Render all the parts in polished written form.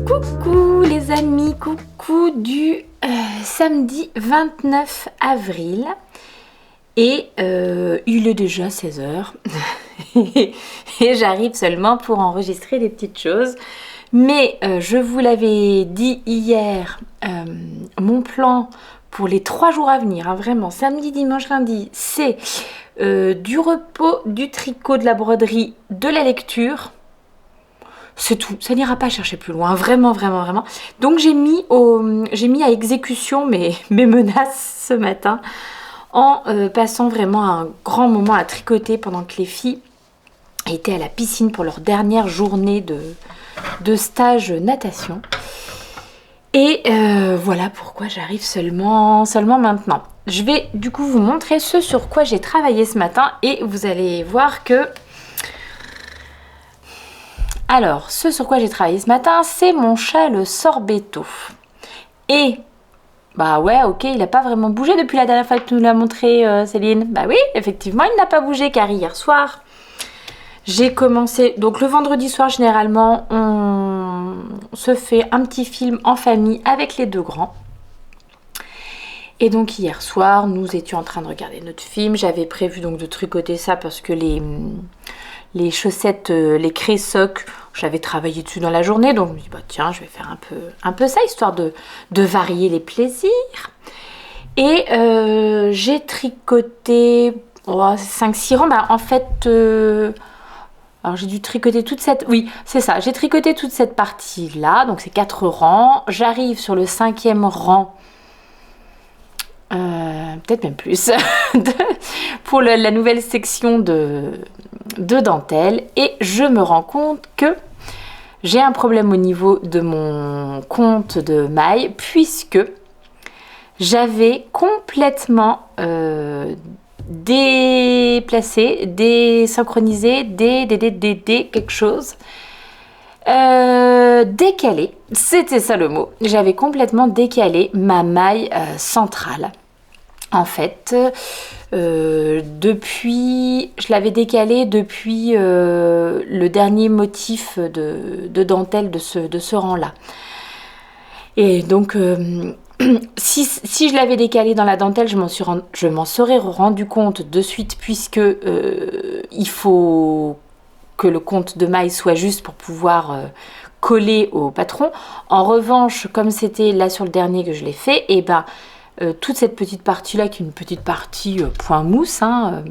Coucou les amis, coucou du samedi 29 avril et il est déjà 16h et j'arrive seulement pour enregistrer des petites choses. Mais je vous l'avais dit hier, mon plan pour les 3 jours à venir, hein, vraiment, samedi, dimanche, lundi, c'est du repos, du tricot, de la broderie, de la lecture. C'est tout, ça n'ira pas chercher plus loin, vraiment. Donc j'ai mis à exécution mes menaces ce matin en passant vraiment un grand moment à tricoter pendant que les filles étaient à la piscine pour leur dernière journée de stage natation. Et voilà pourquoi j'arrive seulement maintenant. Je vais du coup vous montrer ce sur quoi j'ai travaillé ce matin et vous allez voir que... Alors, ce sur quoi j'ai travaillé ce matin, c'est mon chat, le Sorbetto. Et, bah ouais, ok, il n'a pas vraiment bougé depuis la dernière fois que tu nous l'as montré, Céline. Bah oui, effectivement, il n'a pas bougé, car hier soir, j'ai commencé... Donc, le vendredi soir, généralement, on se fait un petit film en famille avec les 2 grands. Et donc, hier soir, nous étions en train de regarder notre film. J'avais prévu donc de tricoter ça parce que les chaussettes, les cré-socs, j'avais travaillé dessus dans la journée, donc je me dis bah tiens, je vais faire un peu ça, histoire de varier les plaisirs. Et j'ai tricoté 5-6 rangs, bah en fait, alors j'ai dû tricoter toute cette, oui c'est ça, j'ai tricoté toute cette partie là, donc c'est 4 rangs, j'arrive sur le 5e rang, peut-être même plus, pour la nouvelle section de dentelle, et je me rends compte que j'ai un problème au niveau de mon compte de mailles, puisque j'avais complètement déplacé, désynchronisé, quelque chose, décalé, c'était ça le mot, j'avais complètement décalé ma maille centrale. En fait, je l'avais décalé depuis le dernier motif de dentelle de ce rang-là. Et donc, si je l'avais décalé dans la dentelle, je m'en serais rendu compte de suite, puisque il faut que le compte de maille soit juste pour pouvoir coller au patron. En revanche, comme c'était là sur le dernier que je l'ai fait, et ben toute cette petite partie là, qui est une petite partie point mousse, hein,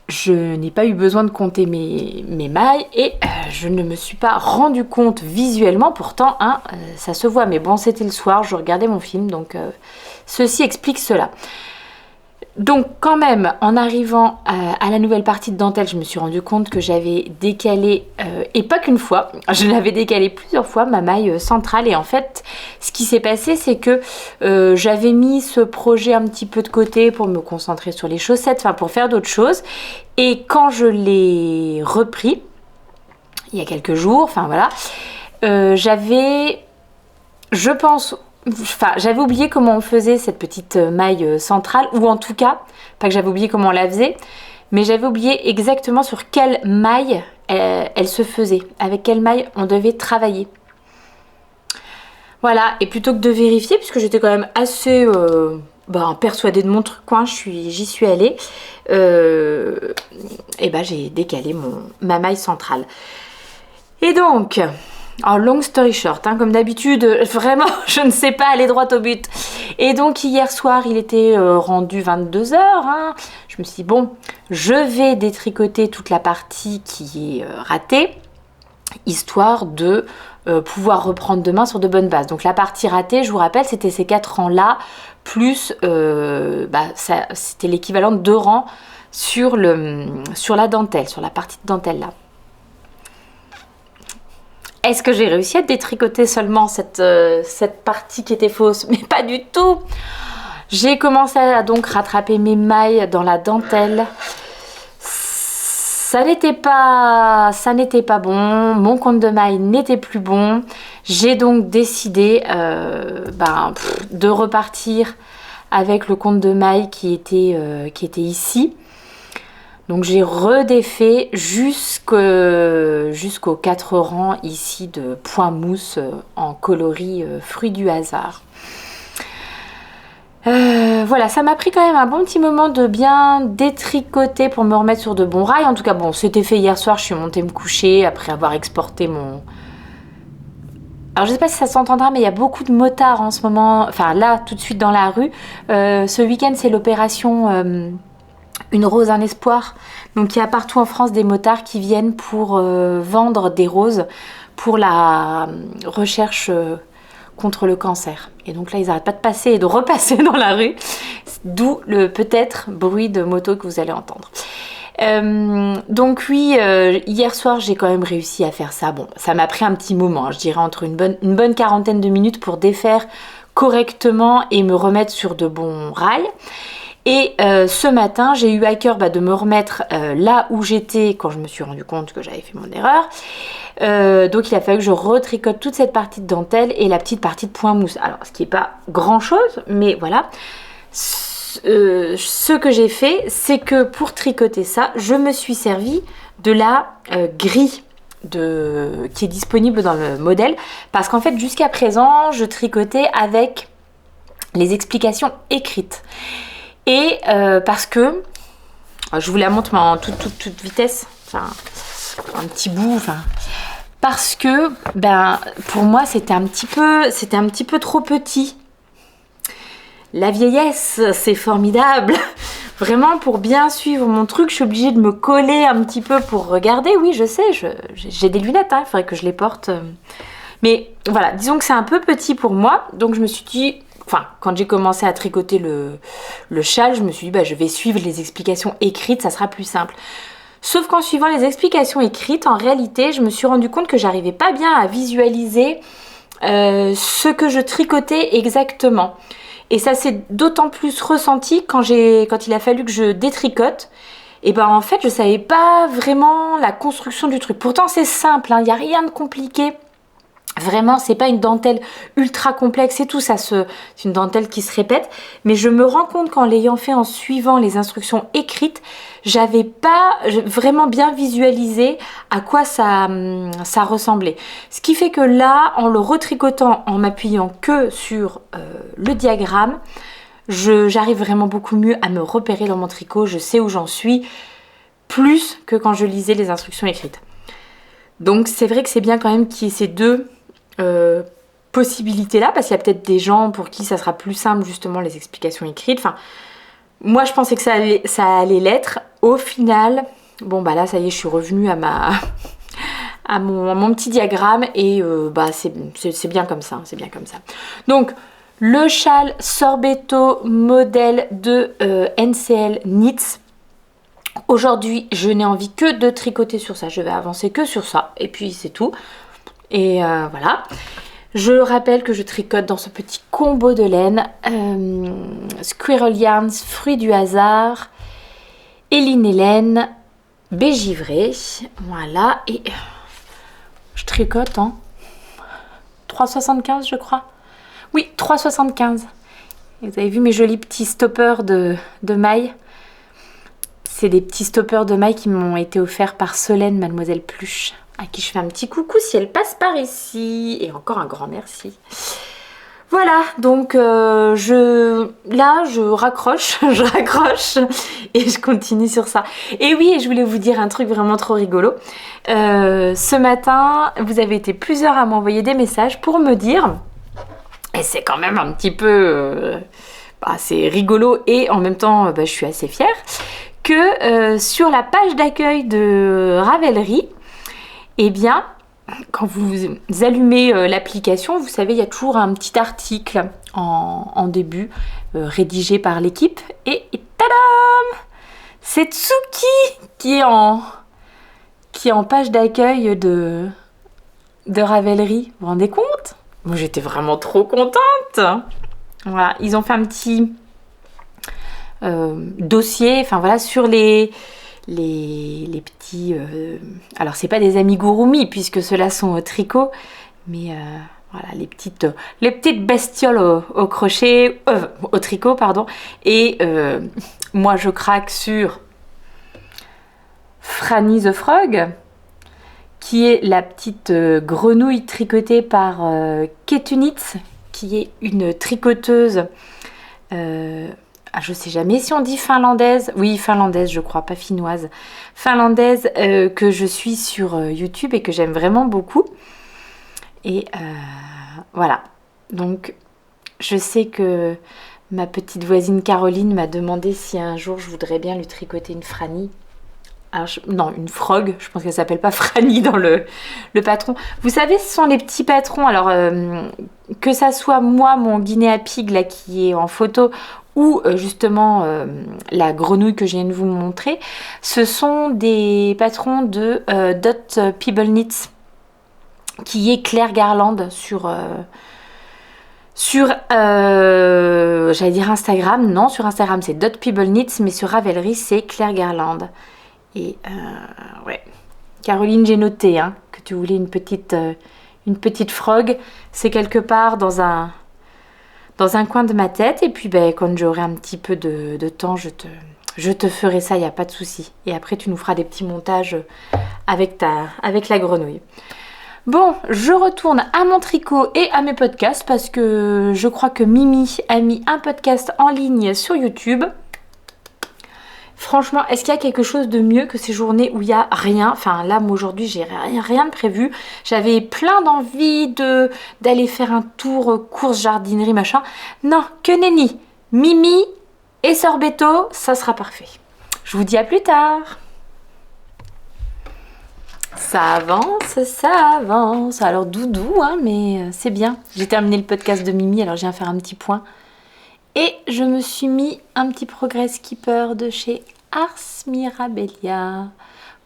je n'ai pas eu besoin de compter mes mailles, et je ne me suis pas rendu compte visuellement, pourtant hein, ça se voit, mais bon, c'était le soir, je regardais mon film, donc ceci explique cela. Donc quand même, en arrivant à la nouvelle partie de dentelle, je me suis rendu compte que j'avais décalé, et pas qu'une fois, je l'avais décalé plusieurs fois, ma maille centrale. Et en fait, ce qui s'est passé, c'est que j'avais mis ce projet un petit peu de côté pour me concentrer sur les chaussettes, enfin pour faire d'autres choses. Et quand je l'ai repris, il y a quelques jours, enfin voilà, j'avais, je pense... Enfin, j'avais oublié comment on faisait cette petite maille centrale, ou en tout cas, pas que j'avais oublié comment on la faisait, mais j'avais oublié exactement sur quelle maille elle se faisait, avec quelle maille on devait travailler. Voilà, et plutôt que de vérifier, puisque j'étais quand même assez persuadée de mon truc, hein, j'y suis allée, et ben j'ai décalé ma maille centrale. Et donc... Oh, long story short, hein, comme d'habitude, vraiment, je ne sais pas aller droit au but. Et donc, hier soir, il était rendu 22h. Hein. Je me suis dit, bon, je vais détricoter toute la partie qui est ratée, histoire de pouvoir reprendre demain sur de bonnes bases. Donc, la partie ratée, je vous rappelle, c'était ces 4 rangs-là, plus, c'était l'équivalent de 2 rangs sur la dentelle, sur la partie de dentelle là. Est-ce que j'ai réussi à détricoter seulement cette partie qui était fausse? Mais pas du tout. J'ai commencé à donc rattraper mes mailles dans la dentelle. Ça n'était pas bon. Mon compte de mailles n'était plus bon. J'ai donc décidé de repartir avec le compte de mailles qui était ici. Donc j'ai redéfait jusqu'aux 4 rangs ici de point mousse en coloris fruits du hasard. Voilà, ça m'a pris quand même un bon petit moment de bien détricoter pour me remettre sur de bons rails. En tout cas, bon, c'était fait hier soir, je suis montée me coucher après avoir exporté mon... Alors je sais pas si ça s'entendra, mais il y a beaucoup de motards en ce moment, enfin là, tout de suite dans la rue. Ce week-end, c'est l'opération Une rose, un espoir. Donc il y a partout en France des motards qui viennent pour vendre des roses pour la recherche contre le cancer. Et donc là, ils n'arrêtent pas de passer et de repasser dans la rue, d'où le peut-être bruit de moto que vous allez entendre. Donc oui, hier soir, j'ai quand même réussi à faire ça. Bon, ça m'a pris un petit moment, hein, je dirais entre une bonne quarantaine de minutes pour défaire correctement et me remettre sur de bons rails. Et ce matin, j'ai eu à cœur de me remettre là où j'étais quand je me suis rendu compte que j'avais fait mon erreur. Donc il a fallu que je retricote toute cette partie de dentelle et la petite partie de point mousse. Alors ce qui n'est pas grand chose, mais voilà. Ce que j'ai fait, c'est que pour tricoter ça, je me suis servi de la grille qui est disponible dans le modèle. Parce qu'en fait, jusqu'à présent, je tricotais avec les explications écrites. Et parce que, je vous la montre mais en toute vitesse, enfin, un petit bout, enfin, parce que, pour moi, c'était un petit peu trop petit. La vieillesse, c'est formidable. Vraiment, pour bien suivre mon truc, je suis obligée de me coller un petit peu pour regarder. Oui, je sais, j'ai des lunettes, il faudrait que je les porte. Mais voilà, disons que c'est un peu petit pour moi, donc je me suis dit... Enfin, quand j'ai commencé à tricoter le châle, je me suis dit, je vais suivre les explications écrites, ça sera plus simple. Sauf qu'en suivant les explications écrites, en réalité, je me suis rendu compte que j'arrivais pas bien à visualiser ce que je tricotais exactement. Et ça s'est d'autant plus ressenti quand il a fallu que je détricote. Et en fait, je savais pas vraiment la construction du truc. Pourtant, c'est simple, il n'y a rien de compliqué. Vraiment, c'est pas une dentelle ultra complexe et tout, c'est une dentelle qui se répète. Mais je me rends compte qu'en l'ayant fait en suivant les instructions écrites, j'avais pas vraiment bien visualisé à quoi ça ressemblait. Ce qui fait que là, en le retricotant, en m'appuyant que sur le diagramme, j'arrive vraiment beaucoup mieux à me repérer dans mon tricot. Je sais où j'en suis, plus que quand je lisais les instructions écrites. Donc c'est vrai que c'est bien quand même qu'il y ait ces deux possibilités là, parce qu'il y a peut-être des gens pour qui ça sera plus simple justement les explications écrites. Enfin, moi je pensais que ça allait l'être. Au final, bon là ça y est, je suis revenue à mon petit diagramme et c'est bien comme ça, c'est bien comme ça. Donc le châle Sorbetto modèle de NCL Knits. Aujourd'hui, je n'ai envie que de tricoter sur ça. Je vais avancer que sur ça. Et puis, c'est tout. Et voilà. Je rappelle que je tricote dans ce petit combo de laine. Squirrel Yarns, fruits du hasard. Eline Hélène, bégivré. Voilà. Et je tricote en 3,75 je crois. Oui, 3,75. Vous avez vu mes jolis petits stoppers de mailles. C'est des petits stoppers de mailles qui m'ont été offerts par Solène, Mademoiselle Pluche, à qui je fais un petit coucou si elle passe par ici. Et encore un grand merci. Voilà, donc je raccroche, je raccroche et je continue sur ça. Et oui, et je voulais vous dire un truc vraiment trop rigolo. Ce matin, vous avez été plusieurs à m'envoyer des messages pour me dire, et c'est quand même un petit peu... c'est rigolo et en même temps, je suis assez fière, que sur la page d'accueil de Ravelry, eh bien, quand vous allumez l'application, vous savez, il y a toujours un petit article en début, rédigé par l'équipe. Et tadam! C'est Tsuki qui est en page d'accueil de Ravelry. Vous vous rendez compte? Moi, j'étais vraiment trop contente. Voilà, ils ont fait un petit... dossier, enfin voilà, sur les petits... alors c'est pas des amigurumi puisque ceux-là sont au tricot, mais voilà, les petites bestioles au crochet, au tricot, pardon. Et moi je craque sur Franny the Frog, qui est la petite grenouille tricotée par Ketunitz, qui est une tricoteuse, je sais jamais si on dit finlandaise, oui finlandaise je crois, pas finnoise, finlandaise, que je suis sur YouTube et que j'aime vraiment beaucoup. Et voilà, donc je sais que ma petite voisine Caroline m'a demandé si un jour je voudrais bien lui tricoter une Franny. Alors, non, une frog, je pense qu'elle s'appelle pas Franny dans le patron. Vous savez, ce sont les petits patrons. Alors, que ça soit moi, mon guinea pig là qui est en photo, ou justement la grenouille que je viens de vous montrer, ce sont des patrons de Dot People Knits, qui est Claire Garland sur j'allais dire Instagram. Non, sur Instagram c'est Dot People Knits, mais sur Ravelry c'est Claire Garland. Et ouais, Caroline, j'ai noté hein, que tu voulais une petite frog. C'est quelque part dans un coin de ma tête. Et puis ben, quand j'aurai un petit peu de temps, je te ferai ça, il n'y a pas de souci. Et après, tu nous feras des petits montages avec la grenouille. Bon, je retourne à mon tricot et à mes podcasts parce que je crois que Mimi a mis un podcast en ligne sur YouTube. Franchement, est-ce qu'il y a quelque chose de mieux que ces journées où il n'y a rien? Enfin là, moi aujourd'hui, j'ai rien de prévu. J'avais plein d'envie d'aller faire un tour course, jardinerie, machin. Non, que nenni. Mimi et Sorbetto, ça sera parfait. Je vous dis à plus tard. Ça avance. Alors doudou, hein, mais c'est bien. J'ai terminé le podcast de Mimi, alors je viens faire un petit point. Et je me suis mis un petit Progress Keeper de chez Ars Mirabilia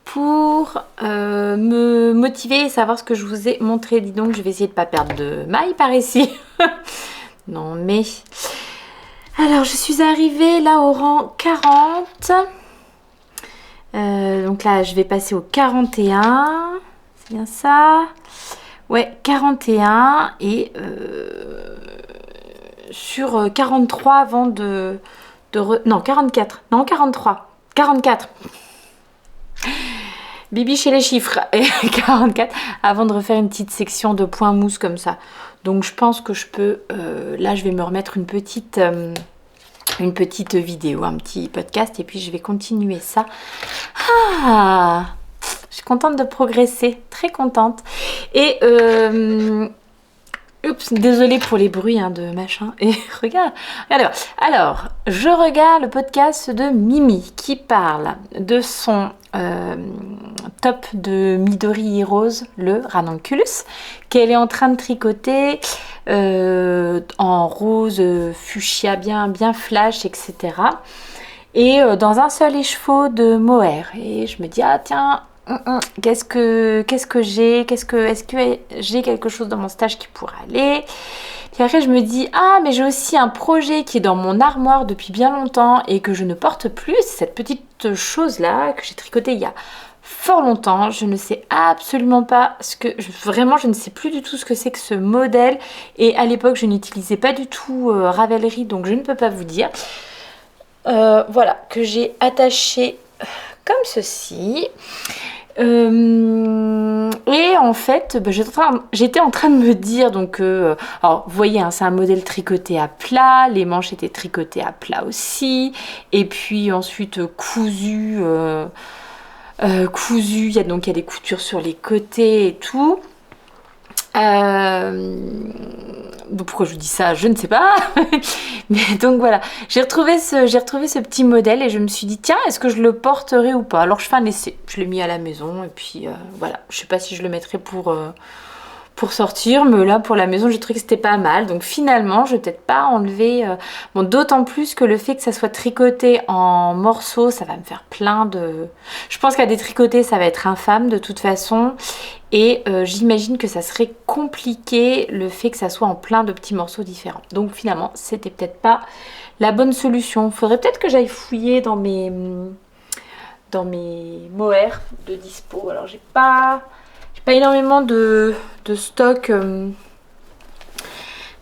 pour me motiver et savoir ce que je vous ai montré. Dis donc, je vais essayer de ne pas perdre de maille par ici. Non mais... Alors, je suis arrivée là au rang 40. Donc là, je vais passer au 41. C'est bien ça? Ouais, 41 et... sur 43 avant non, 44. Non, 43. 44. Bibi chez les chiffres. Et 44 avant de refaire une petite section de points mousse comme ça. Donc, je pense que je peux... là, je vais me remettre une petite vidéo, un petit podcast. Et puis, je vais continuer ça. Ah! Je suis contente de progresser. Très contente. Et... Oups, désolée pour les bruits hein, de machin. Et regarde. Alors, je regarde le podcast de Mimi qui parle de son top de Midori Rose, le ranunculus, qu'elle est en train de tricoter en rose fuchsia bien flash, etc. Et dans un seul écheveau de mohair. Et je me dis, ah tiens... Qu'est-ce que j'ai? Est-ce que j'ai quelque chose dans mon stage qui pourrait aller? Puis après je me dis, ah mais j'ai aussi un projet qui est dans mon armoire depuis bien longtemps et que je ne porte plus. C'est cette petite chose là que j'ai tricotée il y a fort longtemps. Je ne sais absolument pas vraiment je ne sais plus du tout ce que c'est que ce modèle. Et à l'époque je n'utilisais pas du tout Ravelry, donc je ne peux pas vous dire. Voilà, que j'ai attaché comme ceci. Et en fait, j'étais en train de me dire, donc, alors vous voyez, hein, c'est un modèle tricoté à plat, les manches étaient tricotées à plat aussi, et puis ensuite cousu, il y a des coutures sur les côtés et tout. Pourquoi je vous dis ça, je ne sais pas. Mais donc voilà, j'ai retrouvé ce petit modèle et je me suis dit tiens, est-ce que je le porterai ou pas? Alors je fais un essai, je l'ai mis à la maison et puis voilà, je sais pas si je le mettrai pour sortir, mais là pour la maison j'ai trouvé que c'était pas mal, donc finalement je vais peut-être pas enlever, bon, d'autant plus que le fait que ça soit tricoté en morceaux, ça va me faire plein de... Je pense qu'à détricoter ça va être infâme de toute façon, et j'imagine que ça serait compliqué le fait que ça soit en plein de petits morceaux différents, donc finalement c'était peut-être pas la bonne solution. Faudrait peut-être que j'aille fouiller dans mes mohair de dispo. Alors j'ai pas énormément de stock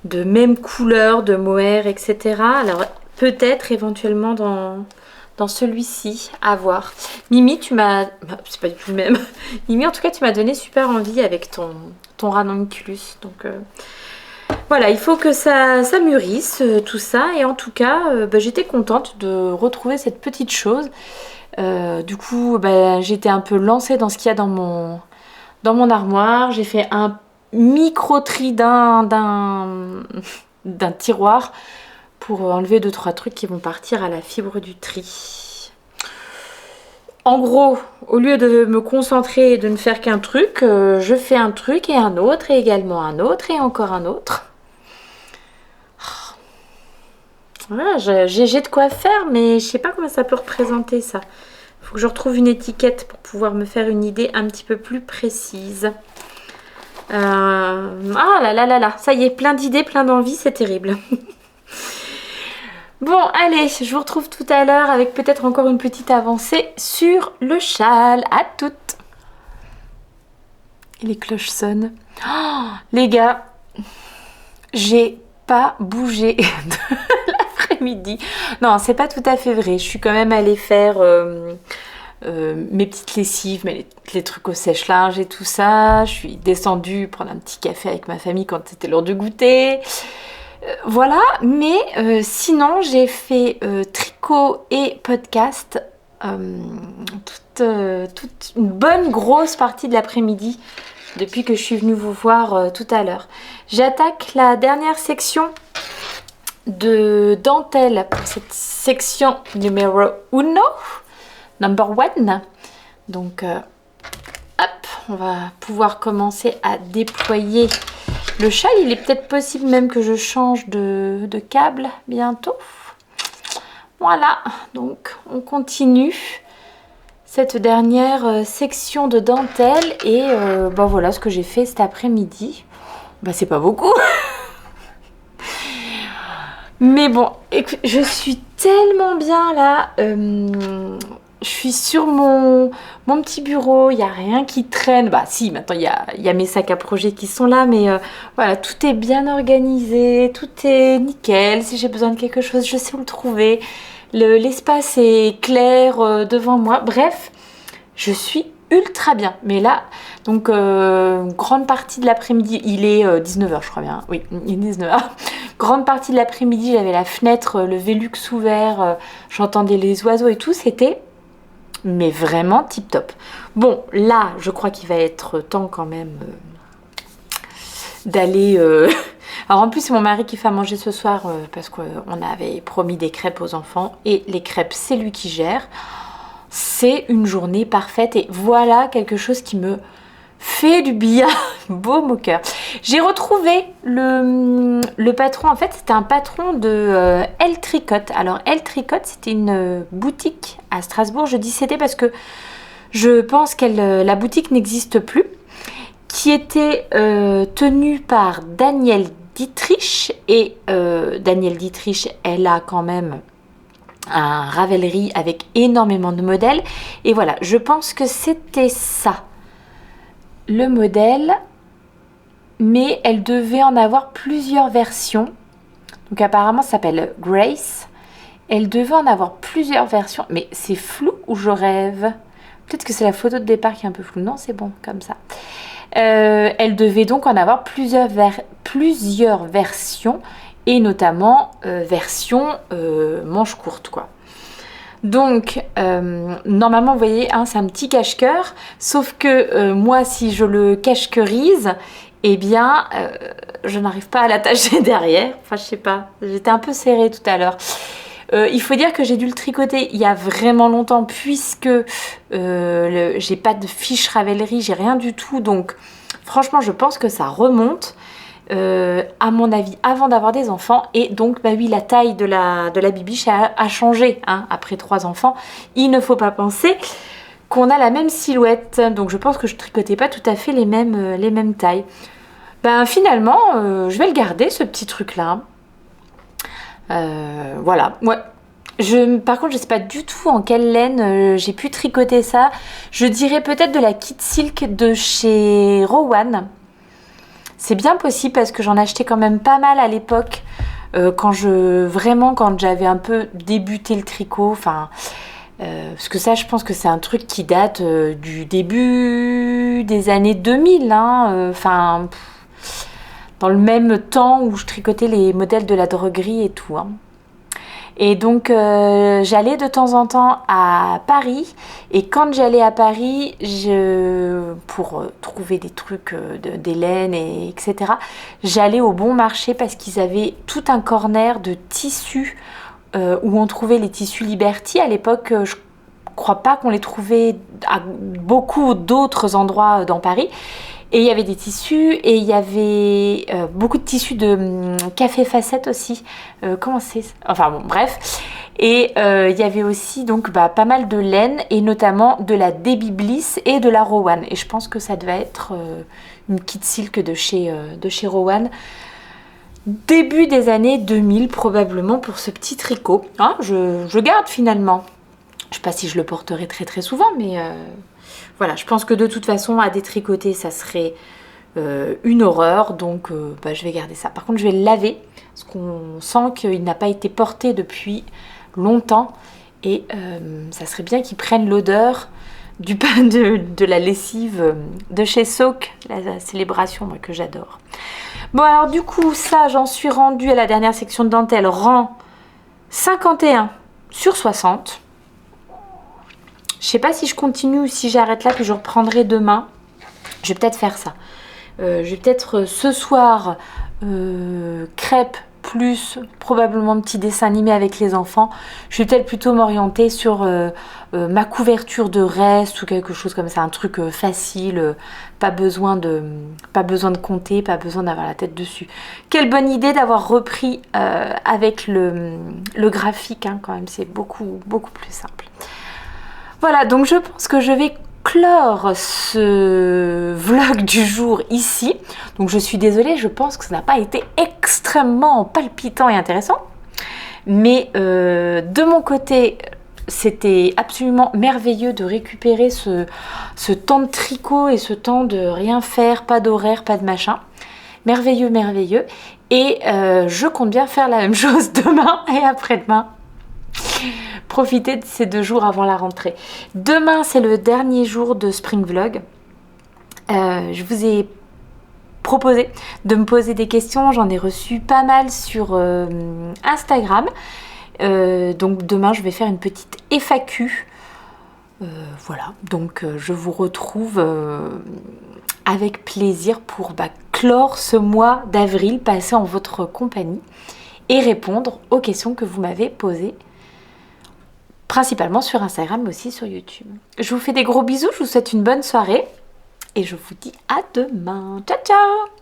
de même couleur, de mohair, etc. Alors peut-être éventuellement dans dans celui-ci, à voir. Mimi, tu m'as... c'est pas du tout le même. Mimi, en tout cas, tu m'as donné super envie avec ton ranunculus. Donc voilà, il faut que ça mûrisse, tout ça. Et en tout cas, j'étais contente de retrouver cette petite chose. Du coup, j'étais un peu lancée dans ce qu'il y a dans mon armoire. J'ai fait un micro-tri d'un tiroir pour enlever 2-3 trucs qui vont partir à la fibre du tri. En gros, au lieu de me concentrer et de ne faire qu'un truc, je fais un truc et un autre, et également un autre, et encore un autre. Voilà, j'ai de quoi faire, mais je sais pas comment ça peut représenter ça. Il faut que je retrouve une étiquette pour pouvoir me faire une idée un petit peu plus précise. Ah là là là là, ça y est, plein d'idées, plein d'envies, c'est terrible. Bon, allez, je vous retrouve tout à l'heure avec peut-être encore une petite avancée sur le châle. À toutes. Et les cloches sonnent. Oh, les gars, j'ai pas bougé de l'après-midi. Non, c'est pas tout à fait vrai. Je suis quand même allée faire mes petites lessives, les trucs au sèche-linge et tout ça. Je suis descendue prendre un petit café avec ma famille quand c'était l'heure de goûter. Voilà, mais sinon j'ai fait tricot et podcast toute une bonne grosse partie de l'après-midi depuis que je suis venue vous voir tout à l'heure. J'attaque la dernière section de dentelle pour cette section numéro 1, number 1. Donc hop, on va pouvoir commencer à déployer le châle. Il est peut-être possible même que je change de câble bientôt. Voilà, donc on continue cette dernière section de dentelle. Et voilà ce que j'ai fait cet après-midi. C'est pas beaucoup. Mais bon, écoute, je suis tellement bien là. Je suis sur mon petit bureau, il n'y a rien qui traîne. Si, maintenant il y a mes sacs à projet qui sont là, mais voilà, tout est bien organisé, tout est nickel. Si j'ai besoin de quelque chose, je sais où le trouver. L'espace est clair devant moi. Bref, je suis ultra bien. Mais là, donc, grande partie de l'après-midi, il est 19h, je crois bien. Oui, il est 19h. Grande partie de l'après-midi, j'avais la fenêtre, le Velux ouvert, j'entendais les oiseaux et tout, c'était... mais vraiment tip top. Bon, là, je crois qu'il va être temps quand même d'aller... Alors en plus, c'est mon mari qui fait à manger ce soir parce qu'on avait promis des crêpes aux enfants. Et les crêpes, c'est lui qui gère. C'est une journée parfaite. Et voilà quelque chose qui me fait du bien. Baume au cœur. J'ai retrouvé le patron. En fait, c'était un patron de Elle Tricote. Alors, Elle Tricote, c'était une boutique à Strasbourg. Je dis c'était parce que je pense que la boutique n'existe plus. Qui était tenue par Danielle Dietrich. Et Danielle Dietrich, elle a quand même un Ravelry avec énormément de modèles. Et voilà, je pense que c'était ça. Le modèle, mais elle devait en avoir plusieurs versions. Donc apparemment ça s'appelle Grace. Elle devait en avoir plusieurs versions, mais c'est flou ou je rêve? Peut-être que c'est la photo de départ qui est un peu floue. Non, c'est bon comme ça. Elle devait donc en avoir plusieurs versions, et notamment version manche courte, quoi. Donc, normalement, vous voyez, c'est un petit cache-cœur, sauf que moi, si je le cache-cœurise, eh bien, je n'arrive pas à l'attacher derrière. Enfin, je sais pas, j'étais un peu serrée tout à l'heure. Il faut dire que j'ai dû le tricoter il y a vraiment longtemps, puisque j'ai pas de fiche Ravelry, j'ai rien du tout. Donc, franchement, je pense que ça remonte. À mon avis, avant d'avoir des enfants. Et donc, oui, la taille de la bibiche a changé après 3 enfants. Il ne faut pas penser qu'on a la même silhouette. Donc, je pense que je tricotais pas tout à fait les mêmes tailles. Finalement, je vais le garder, ce petit truc-là. Voilà. Ouais. Par contre, je ne sais pas du tout en quelle laine j'ai pu tricoter ça. Je dirais peut-être de la Kit Silk de chez Rowan. C'est bien possible parce que j'en achetais quand même pas mal à l'époque. quand j'avais un peu débuté le tricot, parce que ça, je pense que c'est un truc qui date du début des années 2000, hein, dans le même temps où je tricotais les modèles de la droguerie et tout, hein. Et donc j'allais de temps en temps à Paris, et quand j'allais à Paris, pour trouver des trucs des laines, etc., j'allais au Bon Marché parce qu'ils avaient tout un corner de tissus où on trouvait les tissus Liberty. À l'époque, je crois pas qu'on les trouvait à beaucoup d'autres endroits dans Paris. Et il y avait des tissus, et il y avait beaucoup de tissus de café facette aussi. Comment c'est? Enfin bon, bref. Et il y avait aussi donc pas mal de laine, et notamment de la Debbie Bliss et de la Rowan. Et je pense que ça devait être une kit silk de chez Rowan. Début des années 2000 probablement pour ce petit tricot. Hein, je garde finalement. Je sais pas si je le porterai très très souvent, mais voilà, je pense que de toute façon à détricoter ça serait une horreur, donc je vais garder ça. Par contre je vais le laver parce qu'on sent qu'il n'a pas été porté depuis longtemps, et ça serait bien qu'il prenne l'odeur du pain de la lessive de chez Soak, la célébration, moi, que j'adore. Bon, alors du coup ça, j'en suis rendue à la dernière section de dentelle, rang 51 sur 60. Je sais pas si je continue ou si j'arrête là, puis je reprendrai demain. Je vais peut-être faire ça. Je vais peut-être ce soir crêpes plus probablement petit dessin animé avec les enfants. Je vais peut-être plutôt m'orienter sur ma couverture de reste ou quelque chose comme ça, un truc facile, pas besoin de compter, pas besoin d'avoir la tête dessus. Quelle bonne idée d'avoir repris avec le graphique, hein, quand même, c'est beaucoup plus simple. Voilà, donc je pense que je vais clore ce vlog du jour ici. Donc je suis désolée, je pense que ça n'a pas été extrêmement palpitant et intéressant. Mais de mon côté, c'était absolument merveilleux de récupérer ce temps de tricot et ce temps de rien faire, pas d'horaire, pas de machin. Merveilleux, merveilleux. Et je compte bien faire la même chose demain et après-demain. Profitez de ces 2 jours avant la rentrée. Demain, c'est le dernier jour de Spring Vlog. Je vous ai proposé de me poser des questions. J'en ai reçu pas mal sur Instagram. Donc demain, je vais faire une petite FAQ. Voilà, donc je vous retrouve avec plaisir pour clore ce mois d'avril passé en votre compagnie et répondre aux questions que vous m'avez posées, principalement sur Instagram mais aussi sur YouTube. Je vous fais des gros bisous, je vous souhaite une bonne soirée et je vous dis à demain. Ciao ciao!